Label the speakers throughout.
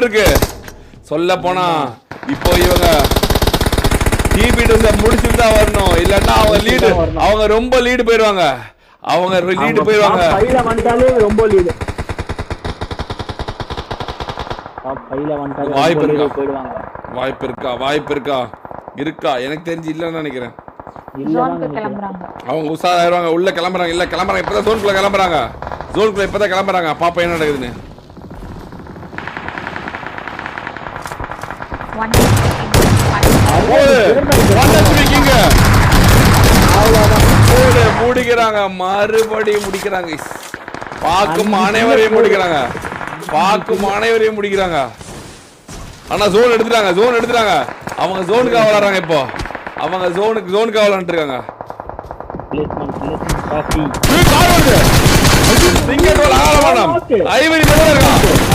Speaker 1: இருக்கு. சொல்ல போனா இப்போ இவங்க டிபிடிஎஸ் முடிச்சுட்டு தான் வரணும். இல்லன்னா அவங்க ரொம்ப லீடு போயிடுவாங்க.
Speaker 2: பையில வந்துட்டாலே ரொம்ப லீடு. பையில வந்துட்டாலே
Speaker 1: வாய்ப்பு இருக்கா எனக்கு தெரிஞ்சு இல்லன்னு நினைக்கிறேன். அவங்க உஷாராயிருவாங்க. உள்ள கிளம்புறாங்க. இல்ல கிளம்புறாங்க. இப்பதான் ஜோனுக்குள்ள கிளம்புறாங்க. பாப்பா என்ன நடக்குதுன்னு. முடிக்கிறாங்க. மறுபடியும் முடிக்கிறாங்க. பாக்கும் அனைவரையும் முடிக்கிறாங்க. ஆனா ஜோன் எடுத்துட்டாங்க. அவங்க ஜோனுக்கு விளையாடுறாங்க. இப்போ அவங்க ஜோனுக்கு விளையாண்டுருக்காங்க.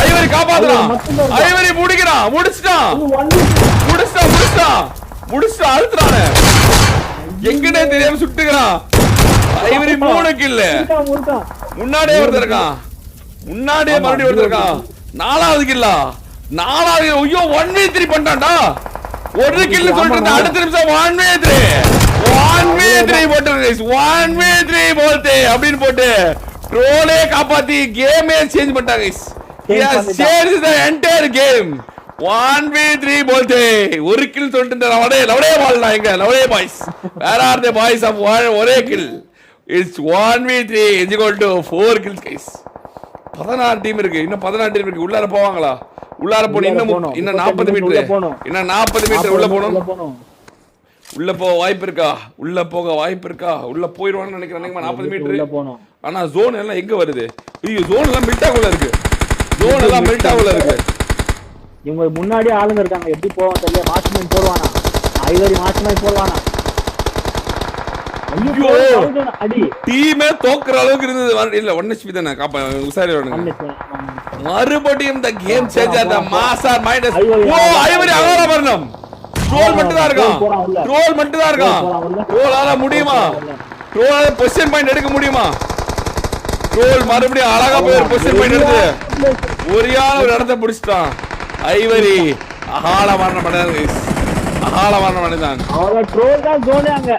Speaker 1: ஐவரி காப்பாத்துறான். ஐவரி முடிச்சிட்டான். அழுத்துறானே எங்கன்னே தெரியாம சுட்டுக்கிறான். Ivory 3 kill. முன்னாடியே மறுபடியும் இருக்கான். 4வது கில்லா. ஐயோ 1v3 பண்ணிட்டான்டா. ஒரு கில் சொல்றது அடுத்த நிமிஷம் 1v3 போட்டு அப்படின்னு போட்டு ட்ரோலே காப்பாத்தி கேமே சேஞ்ச் பண்ணிட்டாங்க. He has changed the entire game. 1v3 போல்தே ஒரு கில் சொல்லிட்டு லவடே பால்னா எங்க லவடே boys. Where are the boys of ஒரே kill. It's 1v3 is equal to 4 kills guys. 16 team இருக்கு. இன்னும் 16 டீம் இருக்கு. உள்ளார போவாங்களா? உள்ளார போணும். இன்னும் 40 மீட்டர் உள்ள போணும். உள்ள போக வாய்ப்பு இருக்கா? உள்ள போயிடுவான்னு நினைக்கிறேன். 40 மீட்டர். ஆனா ஜோன் எல்லாம் எங்க வருது? ஐயோ ஜோன் எல்லாம் மில்டாக்குள்ள இருக்கு.
Speaker 2: இவங்க முன்னாடி ஆளுங்க இருக்காங்க. எப்படி போவான் தெரியல. மாஸ்டர்மைண்ட் போடுவானா? ஐவரி மாஸ்டர்மைண்ட் போடுவானா? ஐயோ அடி
Speaker 1: டீமே தோக்குற அளவுக்கு இருந்தது. இல்ல 1 HP தானே காப்பா உசாரிவானுங்க. மறுபடியும் இந்த கேம் சேஞ்ச் ஆதா மாசார் மைனஸ். ஓ ஐவரி அகல வரணும். ட்ரோல் மட்டும் தான் இருக்கான். ட்ரோலால முடியுமா? ட்ரோலால பொசிஷன் பாயிண்ட் எடுக்க முடியுமா? ட்ரோல் மறுபடியும் அழகா போய் பொசிஷன் பாயிண்ட் எடுத்து ஒரியான ஒரு இடத்தை பிடிச்சிட்டான். ஐவரி அகால மரணம் அடைந்தான்.
Speaker 2: அவளோட ட்ரோல் தான் ஜோனே அங்க.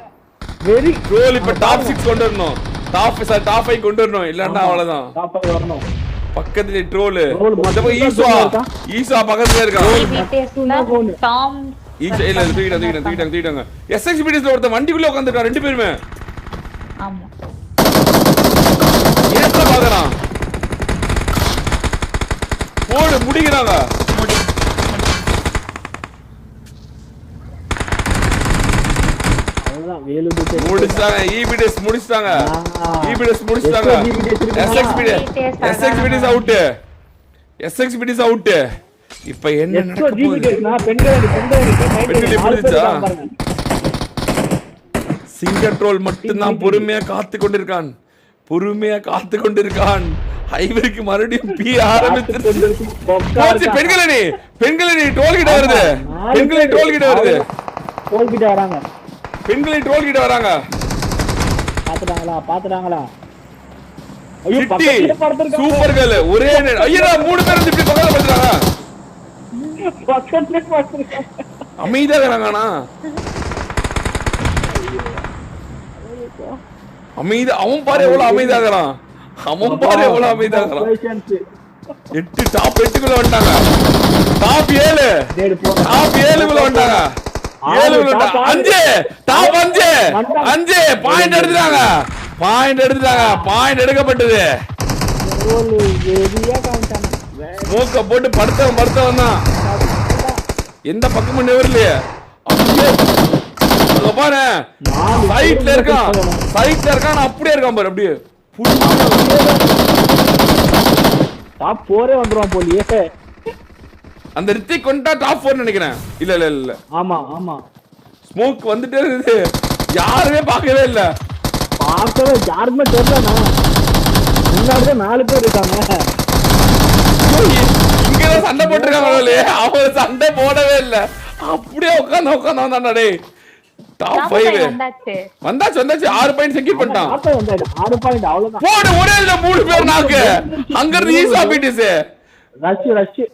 Speaker 2: வெரி
Speaker 1: ட்ரோல் இப்ப டாப் 6 கொண்டு வரணும். டாப் 5 கொண்டு வரணும். இல்லன்னா அவ்வளவுதான்.
Speaker 2: டாப் 5 வரணும்.
Speaker 1: பக்கத்துல ட்ரோல். ஈசா பக்கத்துல இருக்கான்.
Speaker 3: டாம்
Speaker 1: ஈசா இல்ல தூக்கிட்டாங்க. எஸ்எக்ஸ்பிடிஸ்ல ஒருத்த வண்டிக்குள்ள உட்கார்ந்திருக்கான். 2 பேருமே.
Speaker 3: ஆமா.
Speaker 1: ஏத்த பாக்குறான். போடு முடிக்கிறாங்க. முடிச்சாங்க. ஈபிடிஎஸ் முடிச்சாங்க. எஸ்எக்ஸ்பிடிஎஸ் அவுட். இப்ப என்ன நடக்க போகுது? பெண்களை முடிச்சா சிங்கர் ட்ரோல் மட்டும் தான் பொறுமையா காத்து கொண்டிருக்கான். ஐவருக்கு மறுபடியும் பி ஆரம்பிச்சிருச்சு. பெண்களே ட்ரோல் கிட்ட வருது. ட்ரோல் கிட்ட வராங்க.
Speaker 2: பாத்துட்டாங்களா?
Speaker 1: Super girl. ஒரே ஐயடா 3 பேர் இப்படி பக்கத்துல பண்றாங்க. அமைதியா இருக்காங்கனா? அவன் பாரு எவ்வளவு அமைதியா இருக்கான். 8 டாப் 8 குள்ள வந்துட்டாங்க. டாப் 7 குள்ள வந்துட்டாங்க. 5 பாயிண்ட் எடுத்துட்டாங்க. பாயிண்ட் எடுக்கப்பட்டது. மூக்க போட்டு படுத்தவன் தான். எந்த பக்கமும் நிவரலையே. பாரு சைட்ல இருக்கான். அப்படியே இருக்கான் பாரு. அப்படியே
Speaker 2: டாப் 4 வந்துருவான் போலியே.
Speaker 1: அந்த ரித்திக் கொண்டா டாப் 4 நினைக்கிறேன். இல்ல
Speaker 2: ஆமா
Speaker 1: ஸ்மோக் வந்துட்டே இருக்குது. யாருமே பார்க்கவே இல்ல.
Speaker 2: யாருமே தெரியல. முன்னாடிதான் 4 பேர் இருக்காங்க.
Speaker 1: இங்கதான் சண்டை போட்டிருக்காங்க. அவங்க சண்டை போடவே இல்ல. அப்படியே உட்காந்து வந்தாண்டே. டாப் 5 வந்தாச்சு. 6 பாயிண்ட் செக்யூர் பண்ணிட்டான்.
Speaker 2: 6 பாயிண்ட் அவ்வளவுதான்.
Speaker 1: போடு ஒரே 3 பேர் நாக்கு. அங்க இருந்து ஈசா பீட்டிஸ்
Speaker 2: ரஷ்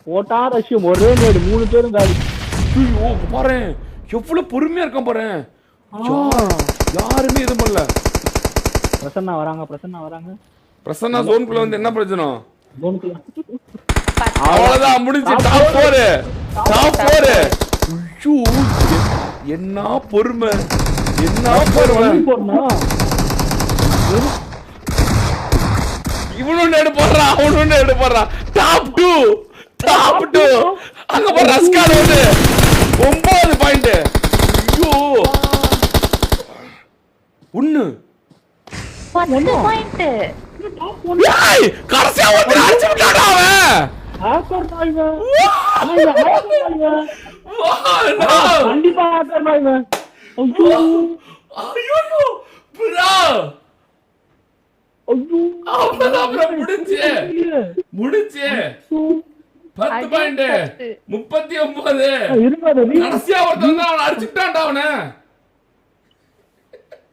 Speaker 2: போட்டா ரஷ்யம் ஒரே நேடு 3 பேரும் காலி.
Speaker 1: ஐயோ பாரு எவ்வளவு பொறுமையா இருக்கான் பாரு. யாருமே இது பண்ணல.
Speaker 2: பிரசன்னா வராங்க.
Speaker 1: பிரசன்னா ஜோனுக்குள்ள வந்து என்ன பிரச்சனை?
Speaker 2: ஜோனுக்குள்ள
Speaker 1: அவ்வளவுதான் முடிஞ்சு. டாப் 4. ஐயோ என்ன பொறுமை, என்ன பொறுமை. இவனும் நேடு போடுறான், அவனும் நேடு போடுறான். டாப் 2 அங்க போற ரஸ்கால் வந்து 9 பாயிண்ட். ஐயோ 1
Speaker 3: பாயிண்ட்.
Speaker 1: ஏய் கடைசியா வந்து அடிச்சு விட்டாடா அவன்.
Speaker 2: ஆக்கர் நாய்ங்க. கண்டிப்பா ஆக்கர் நாய்ங்க.
Speaker 1: ஐயோ ப்ரோ அப்புறம் முடிச்சு 10 பாயிண்ட் 39. கடைசியா ஒருத்தன் அவன் அடிச்சுட்டான்டா அவனை.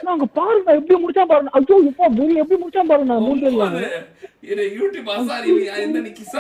Speaker 2: நாங்க பாருங்க எப்படி முடிச்சா பாருங்க. ஐயோ இப்போ எப்படி முடிச்சா பாருங்க. 3 பேர்
Speaker 1: யூடியூப் அசாரி இந்த நீ கிசா